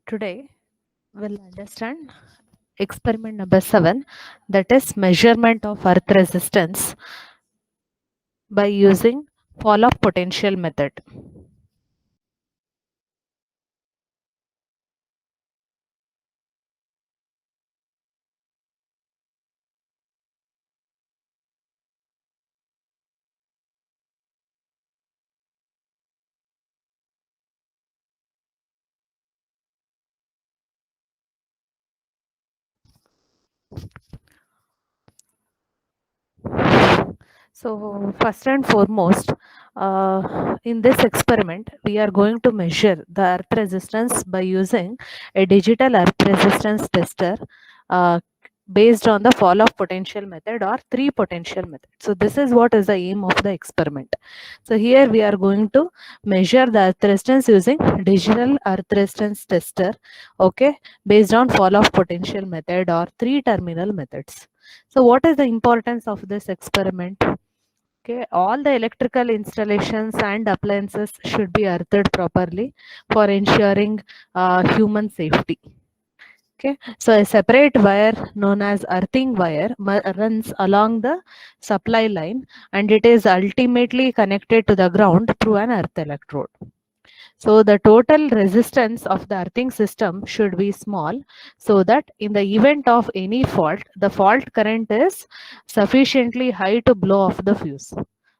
Today we'll understand experiment number 7, that is measurement of earth resistance by using fall of potential method. So first and foremost, in this experiment, we are going to measure the earth resistance by using a digital earth resistance tester uh, based on the fall of potential method or three potential method. So this is what is the aim of the experiment. So here we are going to measure the earth resistance using digital earth resistance tester, okay, based on fall of potential method or three terminal methods. So what is the importance of this experiment? Okay, all the electrical installations and appliances should be earthed properly for ensuring human safety. Okay, so a separate wire known as earthing wire runs along the supply line, and it is ultimately connected to the ground through an earth electrode. So the total resistance of the earthing system should be small, so that in the event of any fault, the fault current is sufficiently high to blow off the fuse.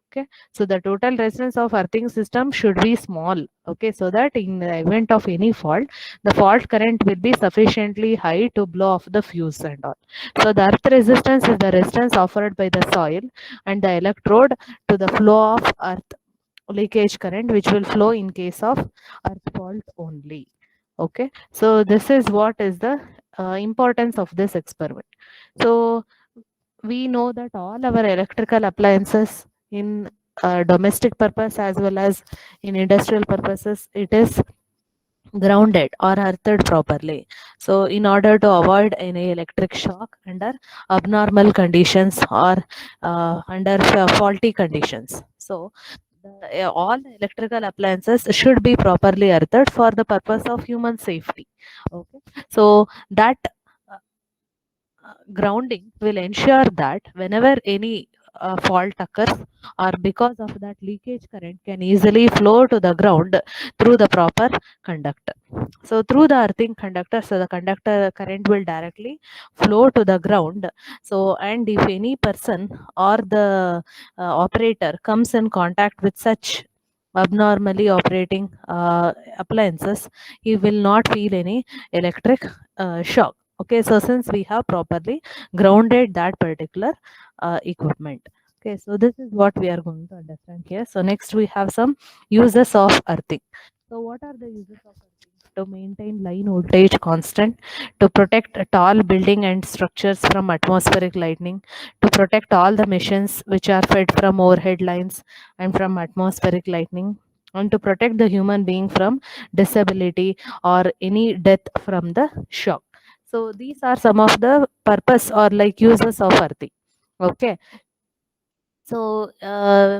Okay, so the total resistance of earthing system should be small. Okay, so that in the event of any fault, the fault current will be sufficiently high to blow off the fuse and all. So the earth resistance is the resistance offered by the soil and the electrode to the flow of earth leakage current, which will flow in case of earth fault only. Okay, so this is what is the importance of this experiment. So we know that all our electrical appliances in domestic purpose as well as in industrial purposes, it is grounded or earthed properly. So in order to avoid any electric shock under abnormal conditions or under faulty conditions. So all the electrical appliances should be properly earthed for the purpose of human safety. Okay, so that grounding will ensure that whenever any fault occurs, or because of that, leakage current can easily flow to the ground through the proper conductor. So through the earthing conductor, so the conductor current will directly flow to the ground. So, and if any person or the operator comes in contact with such abnormally operating appliances, he will not feel any electric shock. Okay, so since we have properly grounded that particular equipment. Okay, so this is what we are going to understand here. So next we have some uses of earthing. So what are the uses of earthing? To maintain line voltage constant, to protect a tall building and structures from atmospheric lightning, to protect all the machines which are fed from overhead lines and from atmospheric lightning, and to protect the human being from disability or any death from the shock. So these are some of the purpose or like uses of earthing. Okay, so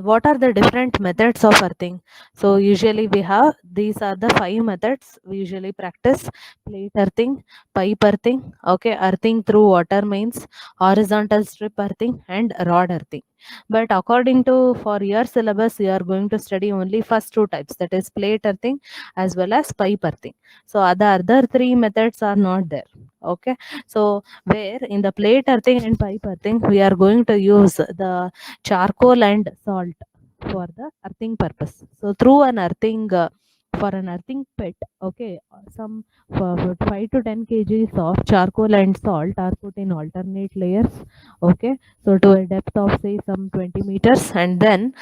what are the different methods of earthing? So usually we have, these are the 5 methods we usually practice: plate earthing, pipe earthing, okay, earthing through water mains, horizontal strip earthing, and rod earthing. But according to for your syllabus, you are going to study only first 2 types, that is plate earthing as well as pipe earthing. So other 3 methods are not there. Okay, so where in the plate earthing and pipe earthing, we are going to use the charcoal and salt for the earthing purpose. So through an earthing for an earthing pit, okay, some for 5 to 10 kgs of charcoal and salt are put in alternate layers. Okay, so to a depth of say some 20 meters, and then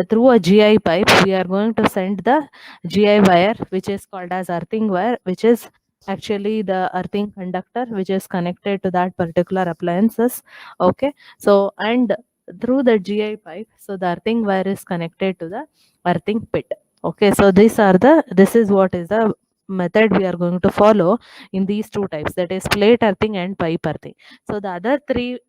through a GI pipe we are going to send the GI wire, which is called as earthing wire, which is actually the earthing conductor which is connected to that particular appliances. Okay, so and through the GI pipe, so the earthing wire is connected to the earthing pit. Okay, so this is what is the method we are going to follow in these 2 types, that is plate earthing and pipe earthing. So the other 3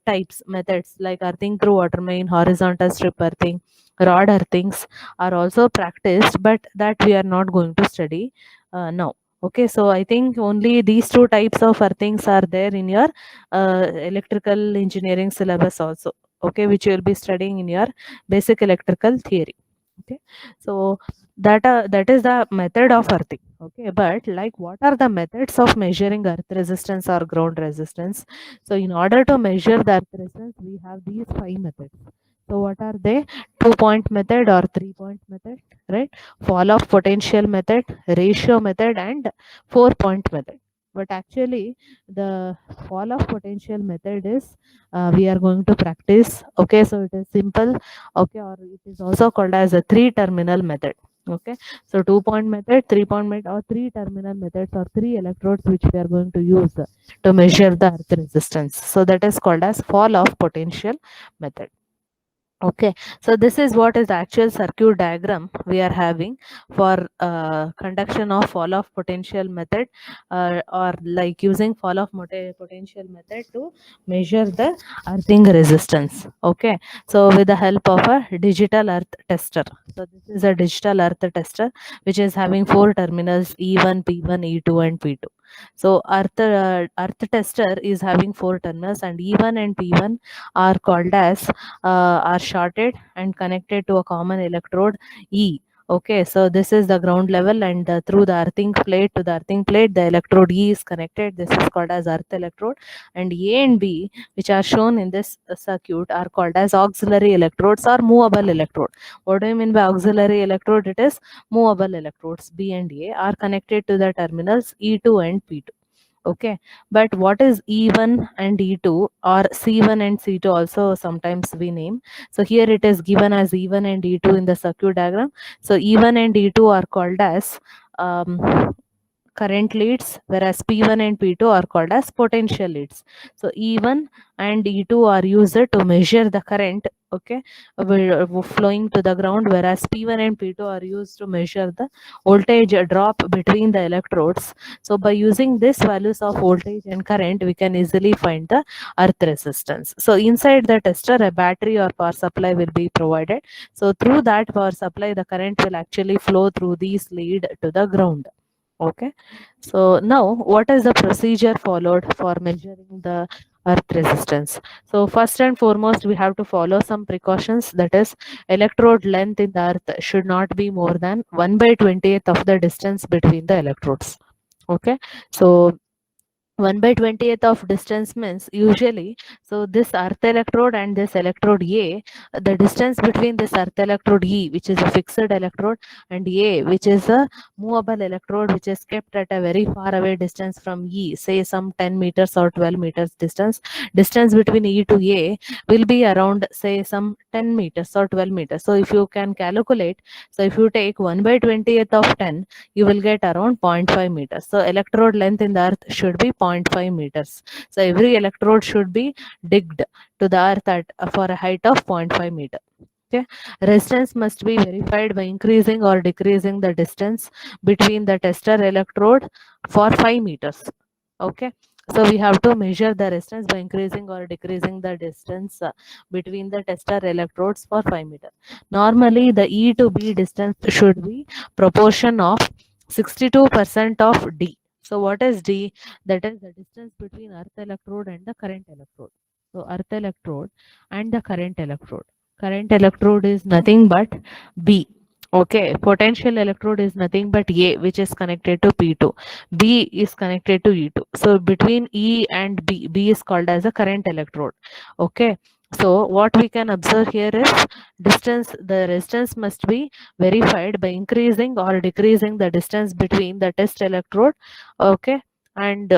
types methods like earthing through water main, horizontal strip earthing, rod earthings are also practiced, but that we are not going to study now. Okay, so I think only these two types of earthings are there in your electrical engineering syllabus also. Okay, which you will be studying in your basic electrical theory. Okay, so that is the method of earthing. Okay, but like what are the methods of measuring earth resistance or ground resistance? So in order to measure the earth resistance, we have these five methods. So what are they? 2-point method or 3-point method, right? Fall off potential method, ratio method, and 4-point method. But actually, the fall off potential method is we are going to practice. Okay, so it is simple. Okay, or it is also called as a three-terminal method. Okay, so 2-point method, 3-point method, or three-terminal methods, or three electrodes which we are going to use to measure the earth resistance. So that is called as fall off potential method. Okay, so this is what is the actual circuit diagram we are having for conduction of fall off potential method, or like using fall off potential method to measure the earthing resistance. Okay, so with the help of a digital earth tester. So this is a digital earth tester which is having four terminals E1, P1, E2, and P2. So earth tester is having four terminals, and E1 and P1 are called as are shorted and connected to a common electrode E. Okay, so this is the ground level, and through the earthing plate to the earthing plate, the electrode E is connected. This is called as earth electrode, and A and B, which are shown in this circuit, are called as auxiliary electrodes or movable electrode. What do you mean by auxiliary electrode? It is movable electrodes. B and A are connected to the terminals E2 and P2. Okay, but what is E1 and E2, or C1 and C2 also sometimes we name? So here it is given as E1 and E2 in the circuit diagram. So E1 and E2 are called as current leads, whereas P1 and P2 are called as potential leads. So E1 and E2 are used to measure the current, okay, flowing to the ground, whereas P1 and P2 are used to measure the voltage drop between the electrodes. So by using these values of voltage and current, we can easily find the earth resistance. So inside the tester, a battery or power supply will be provided. So through that power supply, the current will actually flow through these lead to the ground. Okay, so now what is the procedure followed for measuring the earth resistance? So first and foremost, we have to follow some precautions. That is, electrode length in the earth should not be more than 1 by 20th of the distance between the electrodes. Okay, so 1 by 20th of distance means usually, so this earth electrode and this electrode A, the distance between this earth electrode E, which is a fixed electrode, and A, which is a movable electrode, which is kept at a very far away distance from E, say some 10 meters or 12 meters distance between E to A will be around, say, some 10 meters or 12 meters. So if you can calculate, so if you take 1 by 20th of 10, you will get around 0.5 meters. So electrode length in the earth should be 0.5 meters. So every electrode should be digged to the earth at for a height of 0.5 meter. Okay, resistance must be verified by increasing or decreasing the distance between the tester electrode for 5 meters. Okay, so we have to measure the resistance by increasing or decreasing the distance between the tester electrodes for 5 meters. Normally, the E to B distance should be proportion of 62% of D. So what is D? That is the distance between earth electrode and the current electrode. So earth electrode and the current electrode. Current electrode is nothing but B. Okay, potential electrode is nothing but A, which is connected to P2. B is connected to E2. So between E and B, B is called as a current electrode. Okay, so what we can observe here is distance, the resistance must be verified by increasing or decreasing the distance between the test electrode. Okay, and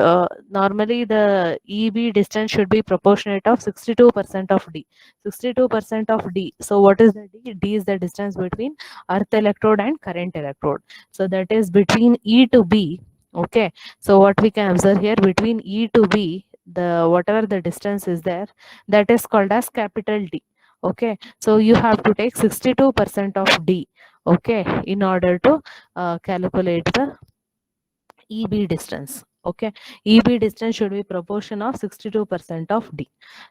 normally the EB distance should be proportionate of 62% of D. 62% of D. So what is the D? D is the distance between earth electrode and current electrode. So that is between E to B. Okay, so what we can observe here, between E to B, the whatever the distance is there, that is called as capital D. Okay, so you have to take 62% of D, okay, in order to calculate the EB distance. Okay, EB distance should be proportion of 62% of D.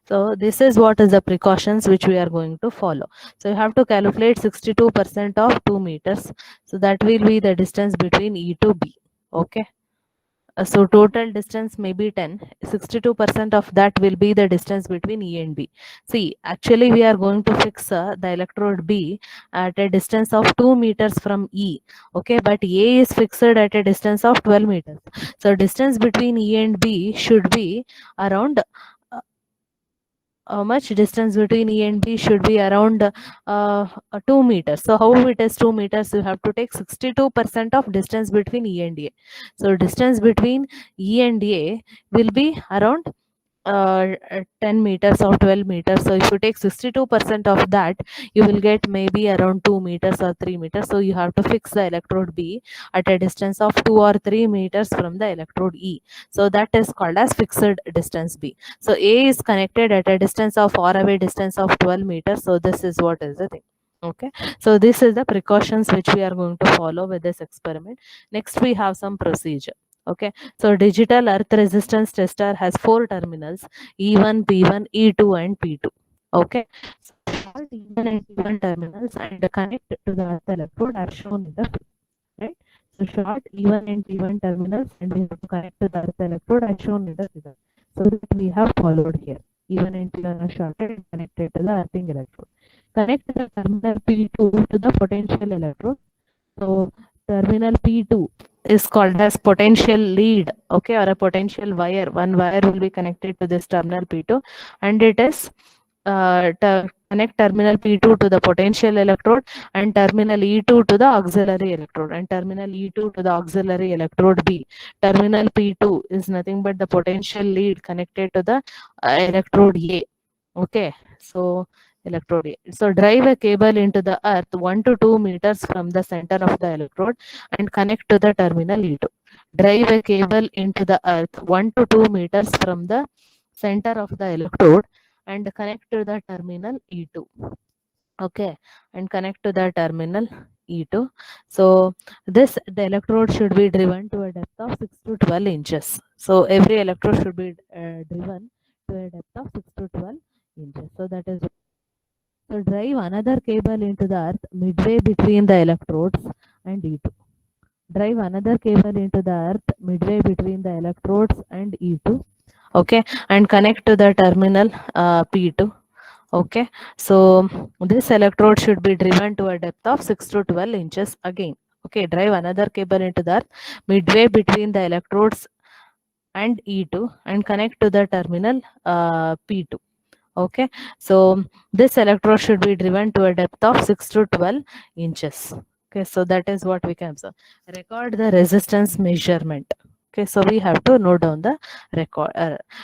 So this is what is the precautions which we are going to follow. So you have to calculate 62% of 2 meters. So that will be the distance between E to B. Okay. So total distance may be 10. 62% of that will be the distance between E and B. See, actually we are going to fix the electrode B at a distance of 2 meters from E. Okay, but A is fixed at a distance of 12 meters. So distance between E and B should be around how much distance between E and B should be around 2 meters. So how it is 2 meters? You have to take 62% of distance between E and A. So distance between E and A will be around 10 meters or 12 meters. So if you take 62% of that, you will get maybe around 2 meters or 3 meters. So you have to fix the electrode B at a distance of 2 or 3 meters from the electrode E. So that is called as fixed distance B. So A is connected at a distance of far away distance of 12 meters. So this is what is the thing. Okay, so this is the precautions which we are going to follow with this experiment. Next we have some procedure. Okay, so digital earth resistance tester has 4 terminals, E1, P1, E2 and P2. Okay, so short E1 and P1 terminals and connect to the earth electrode are shown in the figure, right? So short E1 and P1 terminals and we have to connect to the earth electrode are shown in the figure. So that we have followed here. E1 and P1 are shorted and connected to the earthing electrode. Connect the terminal P2 to the potential electrode. So terminal P2 is called as potential lead, okay, or a potential wire. One wire will be connected to this terminal P2 and it is connect terminal P2 to the potential electrode and terminal E2 to the auxiliary electrode and terminal E2 to the auxiliary electrode B. Terminal P2 is nothing but the potential lead connected to the electrode A. Okay, so electrode A. So drive a cable into the earth 1 to 2 meters from the center of the electrode and connect to the terminal E2. Drive a cable into the earth 1 to 2 meters from the center of the electrode and connect to the terminal E2. Okay, and connect to the terminal E2. So the electrode should be driven to a depth of 6 to 12 inches. So every electrode should be driven to a depth of 6 to 12 inches. So that is, so drive another cable into the earth midway between the electrodes and E2. Drive another cable into the earth midway between the electrodes and E2. Okay, and connect to the terminal P2. Okay, so this electrode should be driven to a depth of 6 to 12 inches again. Okay, drive another cable into the earth midway between the electrodes and E2 and connect to the terminal P2. Okay, so this electrode should be driven to a depth of 6 to 12 inches. Okay, so that is what we can observe. Record the resistance measurement. Okay, so we have to note down the record.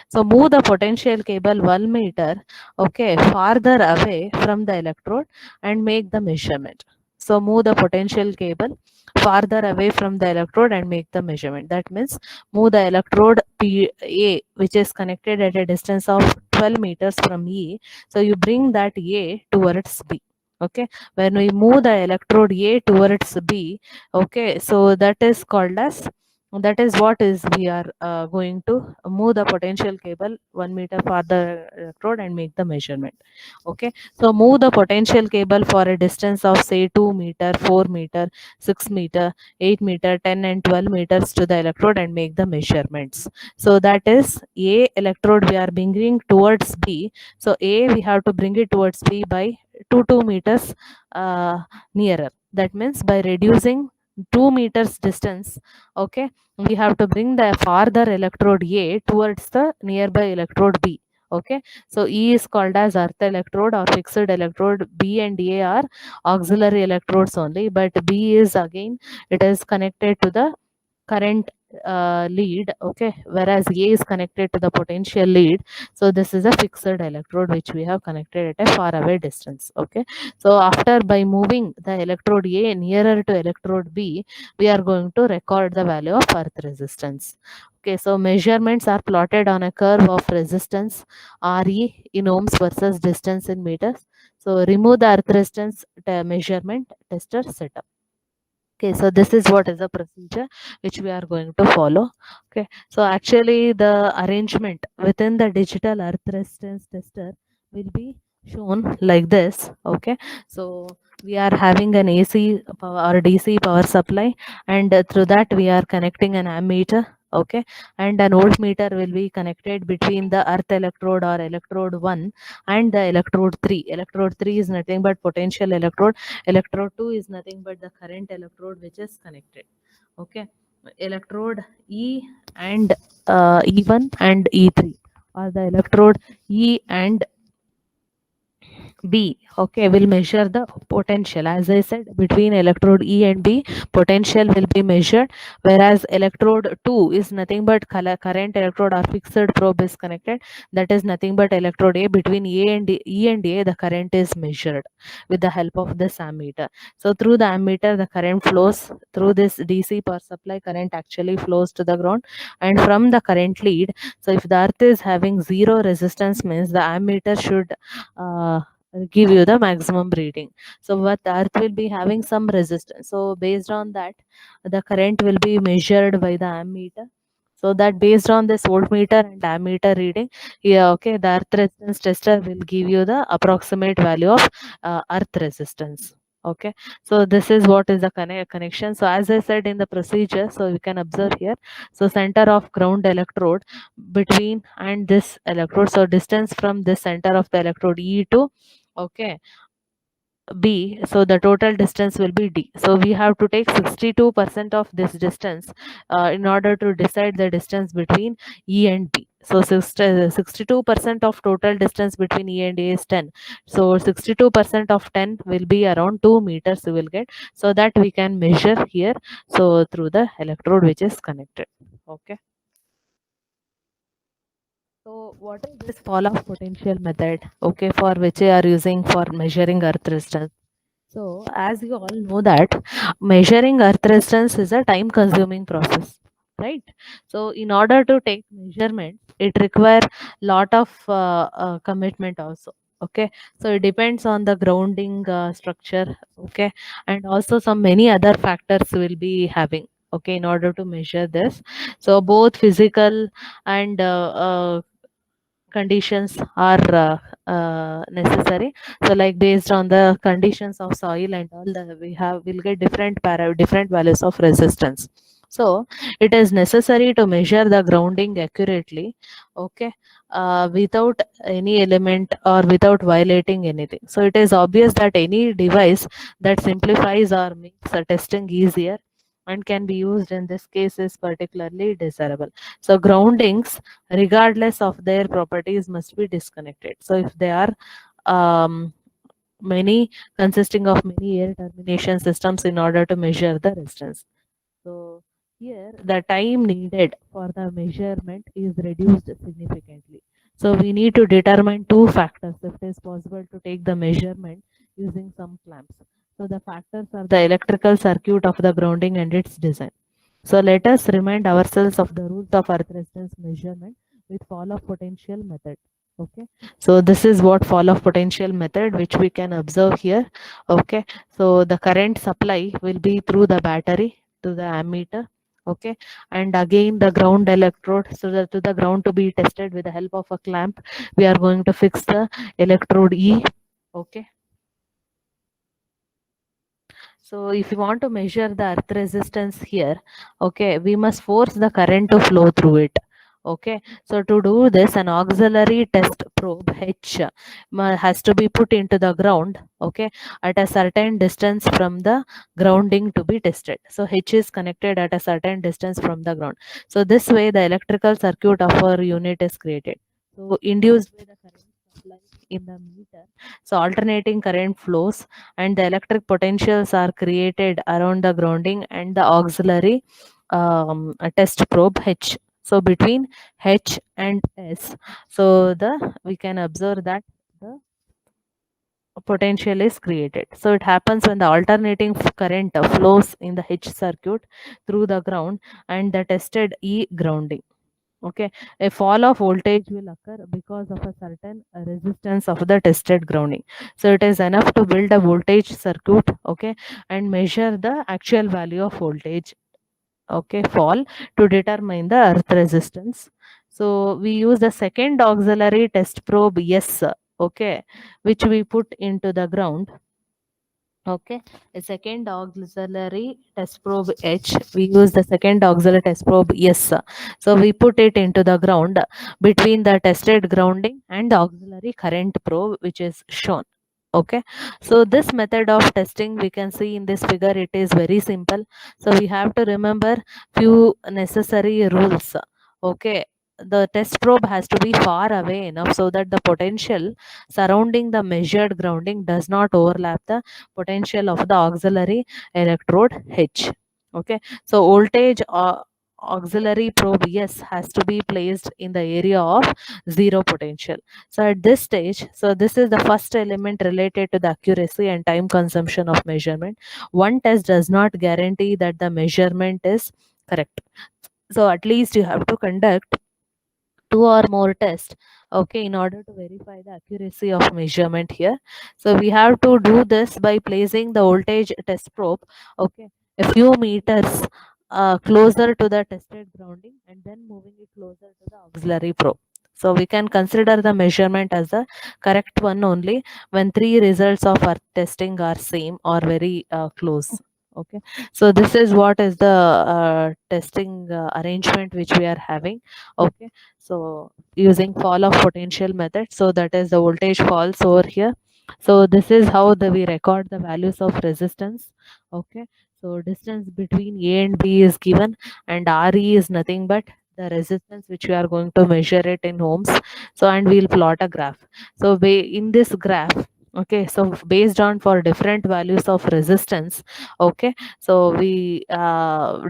So move the potential cable 1 meter, okay, farther away from the electrode and make the measurement. So move the potential cable farther away from the electrode and make the measurement. That means move the electrode A, which is connected at a distance of 12 meters from E. So you bring that A towards B. Okay, when we move the electrode A towards B, okay, so that is called as, that is what is we are going to move the potential cable 1 meter farther electrode and make the measurement. Okay, so move the potential cable for a distance of say 2 meter, 4 meter, 6 meter, 8 meter, 10 and 12 meters to the electrode and make the measurements. So that is A electrode we are bringing towards B. So A we have to bring it towards B by 2 meters nearer. That means by reducing 2 meters distance, okay, we have to bring the farther electrode A towards the nearby electrode B. Okay, so E is called as earth electrode or fixed electrode. B and A are auxiliary electrodes only, but B is again, it is connected to the current lead, okay, whereas A is connected to the potential lead. So this is a fixed electrode which we have connected at a far away distance. Okay, so after by moving the electrode A nearer to electrode B, we are going to record the value of earth resistance. Okay, so measurements are plotted on a curve of resistance Re in ohms versus distance in meters. So remove the earth resistance measurement tester setup. Okay, so this is what is the procedure which we are going to follow. Okay, so actually the arrangement within the digital earth resistance tester will be shown like this. Okay, so we are having an AC power or DC power supply, and through that we are connecting an ammeter. Okay, and an voltmeter will be connected between the earth electrode or electrode 1 and the electrode 3. Electrode 3 is nothing but potential electrode. Electrode 2 is nothing but the current electrode which is connected. Okay, electrode E and E1 and E3 are the electrode. E and B, okay, will measure the potential. As I said, between electrode E and B, potential will be measured, whereas electrode 2 is nothing but current electrode or fixed probe is connected. That is nothing but electrode A. Between E and A, the current is measured with the help of this ammeter. So through the ammeter, the current flows through this DC power supply. Current actually flows to the ground, and from the current lead. So if the earth is having zero resistance, means the ammeter should give you the maximum reading. So what the earth will be having some resistance, so based on that the current will be measured by the ammeter. So that based on this voltmeter and ammeter reading, yeah, okay, the earth resistance tester will give you the approximate value of earth resistance. Okay, so this is what is the connection. So as I said in the procedure, so you can observe here, so center of ground electrode between and this electrode, so distance from this center of the electrode E to, okay, B, so the total distance will be D. So we have to take 62% of this distance in order to decide the distance between E and B. So 62% of total distance between E and A is 10. So 62% of 10 will be around 2 meters you will get. So that we can measure here. So through the electrode which is connected. Okay. So what is this fall off potential method? Okay, for which you are using for measuring earth resistance. So, as you all know that measuring earth resistance is a time consuming process, right? So, in order to take measurement, it requires lot of commitment also. Okay, so it depends on the grounding structure. Okay, and also some many other factors will be having. Okay, in order to measure this, so both physical and conditions are necessary. So like based on the conditions of soil and all, the we'll get different values of resistance. So it is necessary to measure the grounding accurately, okay, without any element or without violating anything. So it is obvious that any device that simplifies or makes testing easier and can be used in this case is particularly desirable. So groundings, regardless of their properties, must be disconnected. So if they are um, many consisting of many air termination systems in order to measure the resistance. So here the time needed for the measurement is reduced significantly. So we need to determine two factors if it is possible to take the measurement using some clamps. So the factors are the electrical circuit of the grounding and its design. So let us remind ourselves of the rules of earth resistance measurement with fall of potential method. Okay, so this is what fall of potential method which we can observe here. Okay, so the current supply will be through the battery to the ammeter. Okay, and again the ground electrode, so that to the ground to be tested with the help of a clamp, we are going to fix the electrode E. Okay, so if you want to measure the earth resistance here, okay, we must force the current to flow through it. Okay, so to do this, an auxiliary test probe H has to be put into the ground, okay, at a certain distance from the grounding to be tested. So H is connected at a certain distance from the ground. So this way the electrical circuit of our unit is created. So induced by the current supply in the meter, so alternating current flows and the electric potentials are created around the grounding and the auxiliary test probe H. So between H and S, so the we can observe that the potential is created. So it happens when the alternating current flows in the H circuit through the ground and the tested E grounding. Okay, a fall of voltage will occur because of a certain resistance of the tested grounding. So it is enough to build a voltage circuit, okay, and measure the actual value of voltage, okay, fall to determine the earth resistance. So we use the second auxiliary test probe S, okay, which we put into the ground. Okay, a second auxiliary test probe H. We use the second auxiliary test probe S. So we put it into the ground between the tested grounding and the auxiliary current probe, which is shown. Okay, so this method of testing we can see in this figure, it is very simple. So we have to remember few necessary rules. Okay, the test probe has to be far away enough so that the potential surrounding the measured grounding does not overlap the potential of the auxiliary electrode H. Okay, so voltage auxiliary probe S has to be placed in the area of zero potential. So at this stage, so this is the first element related to the accuracy and time consumption of measurement. One test does not guarantee that the measurement is correct. So at least you have to conduct two or more tests, okay, in order to verify the accuracy of measurement here. So we have to do this by placing the voltage test probe, okay, a few meters closer to the tested grounding and then moving it closer to the auxiliary probe. So we can consider the measurement as the correct one only when three results of our testing are same or very close. Okay, so this is what is the testing arrangement which we are having. Okay, so using fall of potential method, so that is the voltage falls over here. So this is how we record the values of resistance. Okay, so distance between A and B is given, and RE is nothing but the resistance which we are going to measure it in ohms. So and we'll plot a graph. So in this graph, okay, so based on for different values of resistance, okay, so we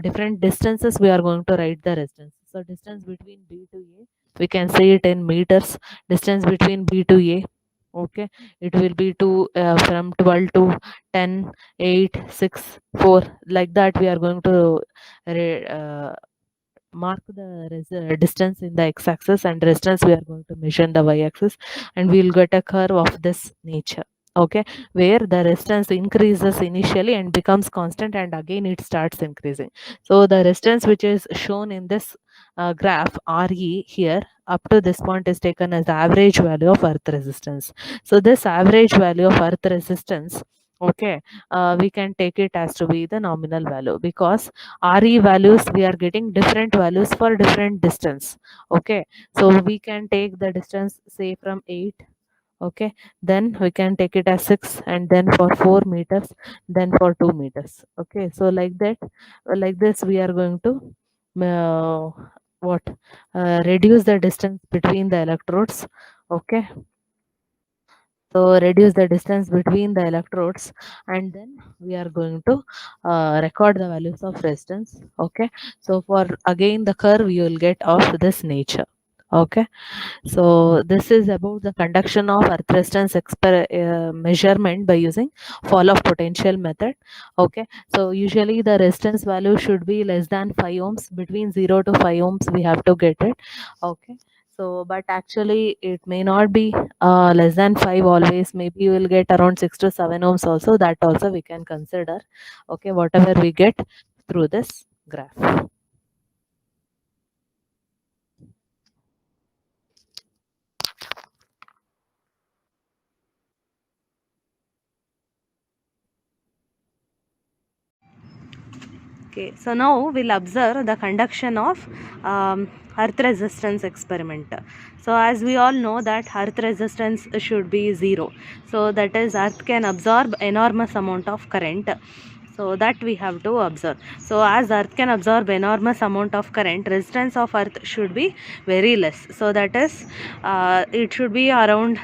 different distances we are going to write the resistance. So distance between B to A, we can say it in meters. Distance between B to A, okay, it will be from 12 to 10, 8, 6, 4, like that we are going to mark the distance in the x-axis, and distance we are going to measure in the y-axis, and we will get a curve of this nature. Okay, where the resistance increases initially and becomes constant, and again it starts increasing. So the resistance which is shown in this graph RE here up to this point is taken as the average value of earth resistance. So this average value of earth resistance, okay, we can take it as to be the nominal value, because RE values we are getting different values for different distance. Okay, so we can take the distance say from 8, okay, then we can take it as 6, and then for 4 meters, then for 2 meters. Okay, so like that, like this we are going to uh, what reduce the distance between the electrodes. Okay, so reduce the distance between the electrodes, and then we are going to record the values of resistance. Okay, so for again the curve you will get of this nature. Okay, so this is about the conduction of earth resistance measurement by using fall of potential method. Okay, so usually the resistance value should be less than 5 ohms. Between 0 to 5 ohms we have to get it. Okay, so but actually it may not be less than 5 always. Maybe you will get around 6 to 7 ohms also. That also we can consider. Okay, whatever we get through this graph. Okay, so now we'll observe the conduction of earth resistance experiment. So as we all know that earth resistance should be 0. So that is earth can absorb enormous amount of current. So that we have to observe. So as earth can absorb enormous amount of current, resistance of earth should be very less. So that is it should be around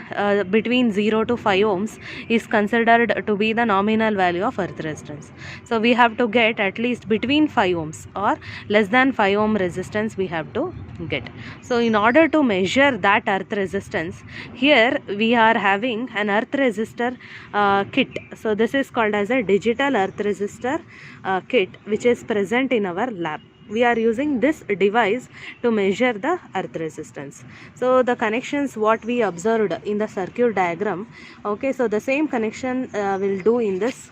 between 0 to 5 ohms is considered to be the nominal value of earth resistance. So we have to get at least between 5 ohms or less than 5 ohm resistance we have to get. So in order to measure that earth resistance, here we are having an earth resistor kit. So this is called as a digital earth resistor kit, which is present in our lab. We are using this device to measure the earth resistance. So the connections what we observed in the circuit diagram, okay, so the same connection will do in this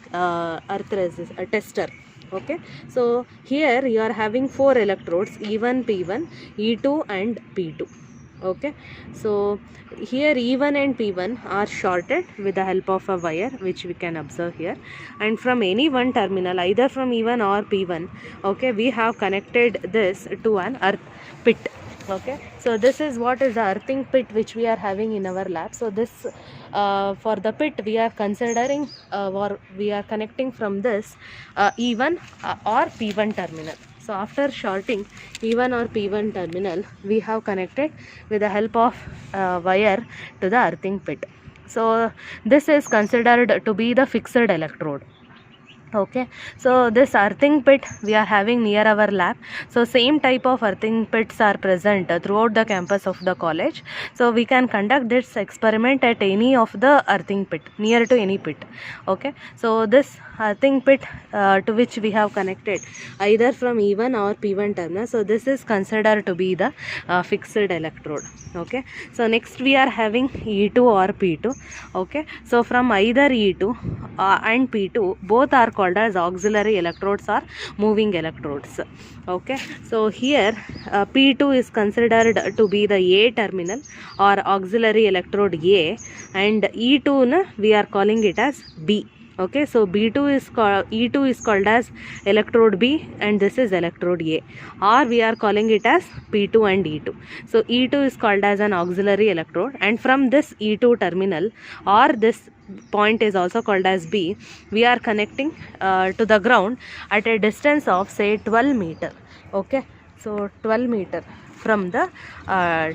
tester. Okay, so here you are having 4 electrodes, E1, P1, E2 and P2. Okay, so here E1 and P1 are shorted with the help of a wire, which we can observe here, and from any one terminal, either from E1 or P1, okay, we have connected this to an earth pit. Okay, so this is what is the earthing pit which we are having in our lab. So this for the pit we are considering or we are connecting from this E1 or P1 terminal. So after shorting E1 or P1 terminal, we have connected with the help of wire to the earthing pit. So this is considered to be the fixed electrode. Okay, so this earthing pit we are having near our lab. So same type of earthing pits are present throughout the campus of the college. So we can conduct this experiment at any of the earthing pit, near to any pit. Okay, so this earthing pit to which we have connected either from E1 or P1 terminal, so this is considered to be the fixed electrode. Okay, so next we are having E2 or P2. Okay, so from either E2 and P2, both are called as auxiliary electrodes or moving electrodes. Okay, so here P2 is considered to be the A terminal or auxiliary electrode A, and E2 we are calling it as B. Okay, so B2 is called, E2 is called as electrode B, and this is electrode A, or we are calling it as P2 and E2. So E2 is called as an auxiliary electrode, and from this E2 terminal or this point is also called as B, we are connecting to the ground at a distance of say 12 meter. Okay, so 12 meter from the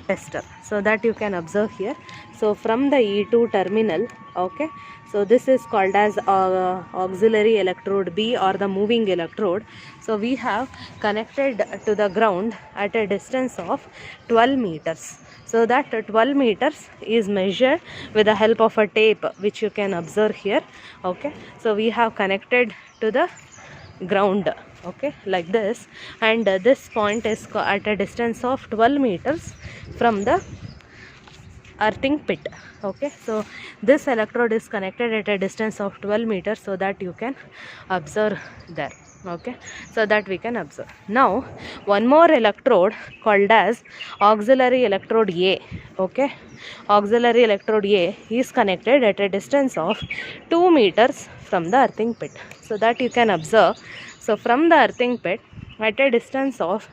tester, so that you can observe here. So from the E2 terminal, okay, so this is called as auxiliary electrode B or the moving electrode. So we have connected to the ground at a distance of 12 meters. So that 12 meters is measured with the help of a tape, which you can observe here. Okay, so we have connected to the ground, okay, like this, and this point is at a distance of 12 meters from the earthing pit. Okay, so this electrode is connected at a distance of 12 meters, so that you can observe there. Okay, so that we can observe. Now one more electrode called as auxiliary electrode A. Okay, auxiliary electrode A is connected at a distance of 2 meters from the earthing pit, so that you can observe. So from the earthing pit at a distance of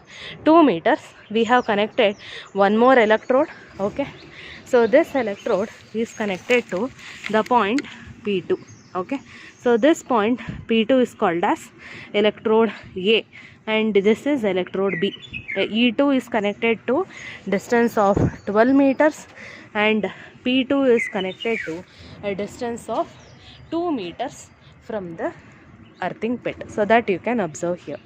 2 meters, we have connected one more electrode. Okay, so this electrode is connected to the point P2. Okay, so this point P2 is called as electrode A, and this is electrode B. E2 is connected to distance of 12 meters, and P2 is connected to a distance of 2 meters from the earthing pit, so that you can observe here.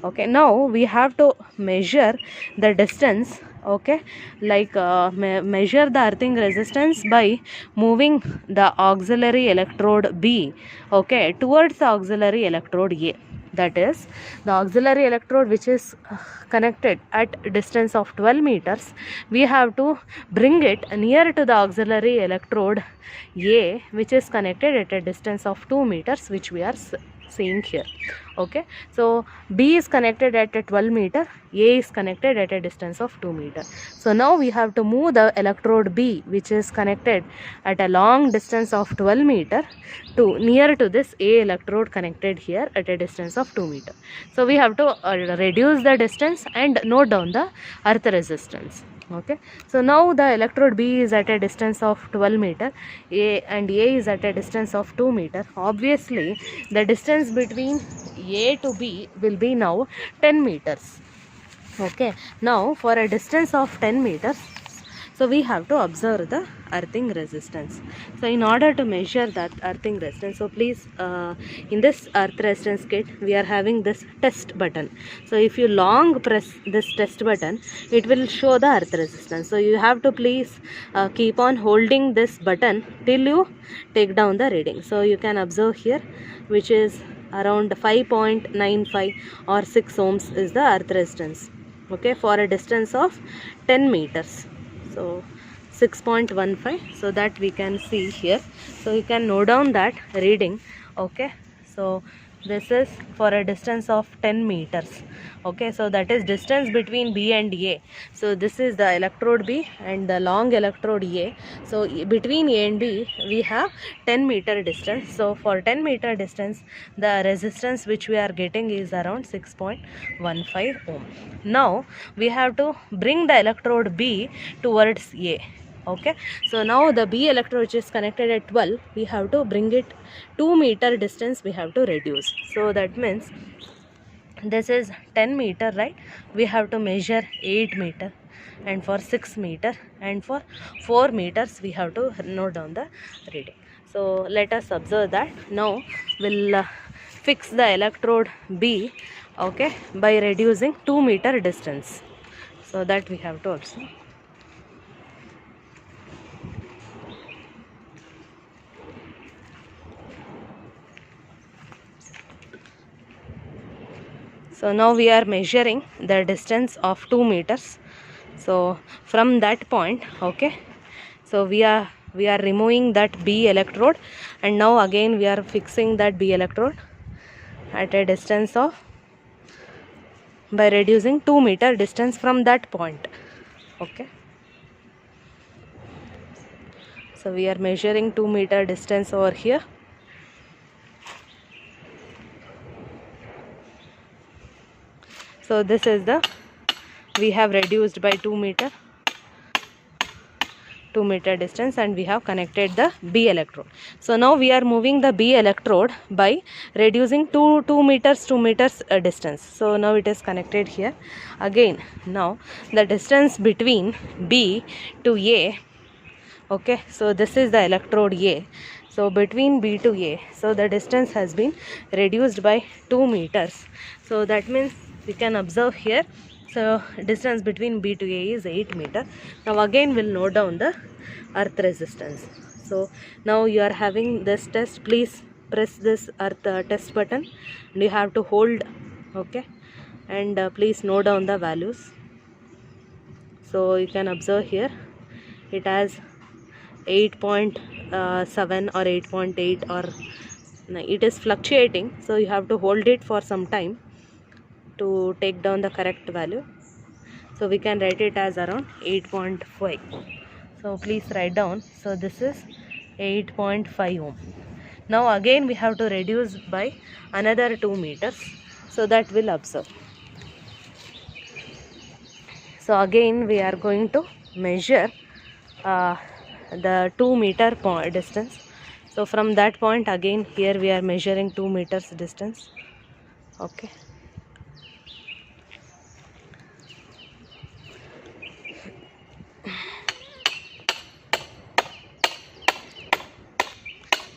Okay, now we have to measure the distance. Okay, like measure the earthing resistance by moving the auxiliary electrode B, okay, towards the auxiliary electrode A. That is, the auxiliary electrode which is connected at distance of 12 meters, we have to bring it near to the auxiliary electrode A, which is connected at a distance of 2 meters, which we are seeing here. Okay, so B is connected at a 12 meter, A is connected at a distance of 2 meter. So now we have to move the electrode B, which is connected at a long distance of 12 meter, to near to this A electrode connected here at a distance of 2 meter. So we have to reduce the distance and note down the earth resistance. Okay, so now the electrode B is at a distance of 12 meter, A is at a distance of 2 meter. Obviously the distance between A to B will be now 10 meters. Okay, now for a distance of 10 meters, so we have to observe the earthing resistance. So in order to measure that earthing resistance, so please in this earth resistance kit we are having this test button. So if you long press this test button, it will show the earth resistance. So you have to please keep on holding this button till you take down the reading. So you can observe here, which is around 5.95 or 6 ohms is the earth resistance. Okay, for a distance of 10 meters. So 6.15, so that we can see here. So you can note down that reading. Okay, so This is for a distance of 10 meters. Okay, so that is distance between B and A. So this is the electrode B and the long electrode A. So between A and B we have 10-meter distance. So for 10-meter distance, the resistance which we are getting is around 6.15 ohm. Now we have to bring the electrode B towards A. Okay, so now the B electrode which is connected at 12, we have to bring it 2-meter distance, we have to reduce. So that means this is 10 meter, right? We have to measure 8 meter, and for 6 meter and for 4 meters we have to note down the reading. So let us observe that. Now we'll fix the electrode B, okay, by reducing 2-meter distance. So that we have to observe. So now we are measuring the distance of 2 meters. So from that point, okay, so we are removing that B electrode, and now again we are fixing that B electrode at a distance of, by reducing 2-meter distance from that point. Okay, so we are measuring 2-meter distance over here. So this is the, we have reduced by 2-meter distance, and we have connected the B electrode. So now we are moving the B electrode by reducing 2 meters distance. So now it is connected here. Again, now the distance between B to A, okay, so this is the electrode A. So between B to A, so the distance has been reduced by 2 meters. So that means we can observe here, so distance between B to A is 8 meter. Now again we'll note down the earth resistance. So now you are having this test, please press this earth test button, and you have to hold, okay, and please note down the values. So you can observe here it has 8.7 or 8.8, or it is fluctuating, so you have to hold it for some time to take down the correct value. So we can write it as around 8.5. so please write down. So this is 8.5 ohm. Now again we have to reduce by another 2 meters, so that will observe. So again we are going to measure the 2-meter distance. So from that point, again here we are measuring 2 meters distance. Okay,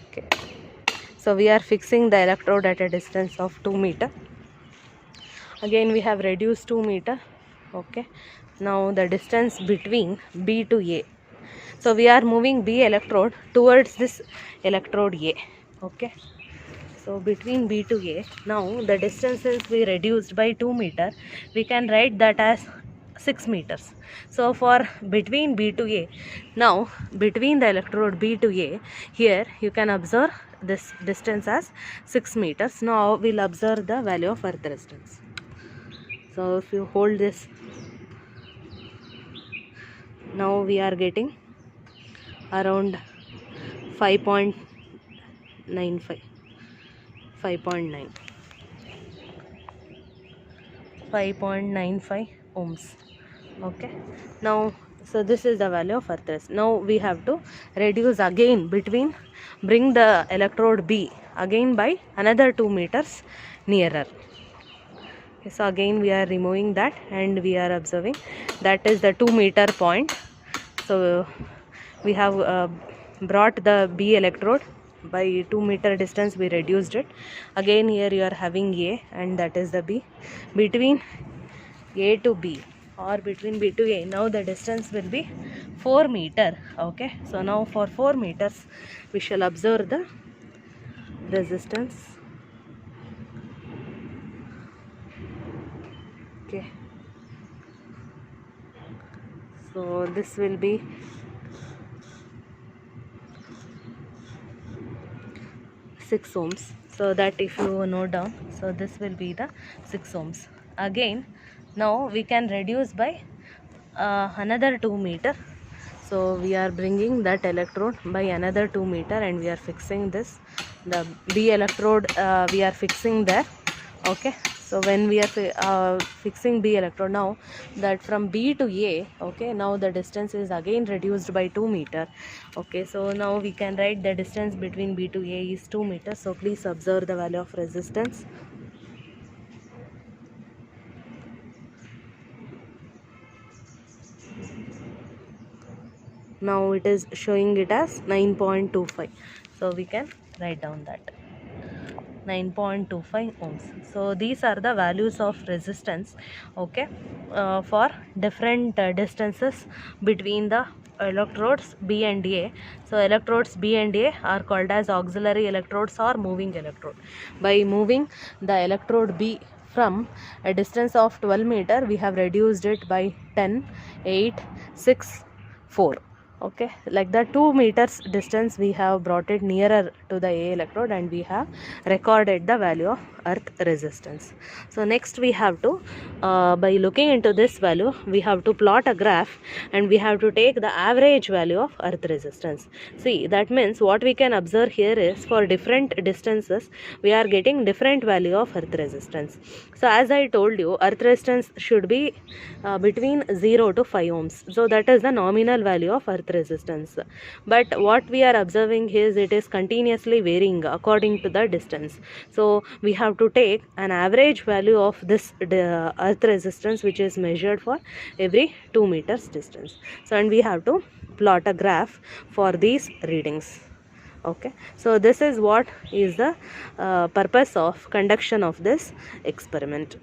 okay, so we are fixing the electrode at a distance of 2 meter. Again we have reduced 2 meter. Okay, now the distance between B to A, so we are moving B electrode towards this electrode A. Okay, so between B to A, now the distance, since we reduced by 2 meter, we can write that as 6 meters. So for between B to A, now between the electrode B to A, here you can observe this distance as 6 meters. Now we'll observe the value of earth resistance. So if you hold this, now we are getting around 5.95, 5.9, 5.95 ohms. Okay, now so this is the value of earth resistance. Now we have to reduce again between, bring the electrode B again by another 2 meters nearer. Okay, so again we are removing that, and we are observing that is the 2-meter point. So we have brought the B electrode by 2-meter distance, we reduced it. Again here you are having A, and that is the B. Between A to B, or between B to A, now the distance will be 4 meter. Okay, so now for 4 meters we shall observe the resistance. Okay, so this will be 6 ohms. So so that if you note down, so this will be the 6 ohms. Again, now we can reduce by another 2 meter. So we are bringing that electrode by another 2 meter and we are fixing this, the B electrode we are fixing there. Okay, so when we are fixing B electrode, now that from B to A, okay, now the distance is again reduced by 2 meter. Okay, so now we can write the distance between B to A is 2 meters. So please observe the value of resistance. Now it is showing it as 9.25. So we can write down that 9.25 ohms. So these are the values of resistance, okay, for different distances between the electrodes B and A. So electrodes B and A are called as auxiliary electrodes or moving electrode. By moving the electrode B from a distance of 12 meter, we have reduced it by 10, 8, 6, 4. Okay, like the 2 meters distance we have brought it nearer to the A electrode and we have recorded the value of earth resistance. So next we have to by looking into this value, we have to plot a graph and we have to take the average value of earth resistance. See, that means what we can observe here is for different distances we are getting different value of earth resistance. So as I told you, earth resistance should be between 0 to 5 ohms. So that is the nominal value of earth resistance. But what we are observing is it is continuously varying according to the distance. So we have to take an average value of this earth resistance which is measured for every 2 meters distance. So and we have to plot a graph for these readings. Okay, so this is what is the purpose of conduction of this experiment.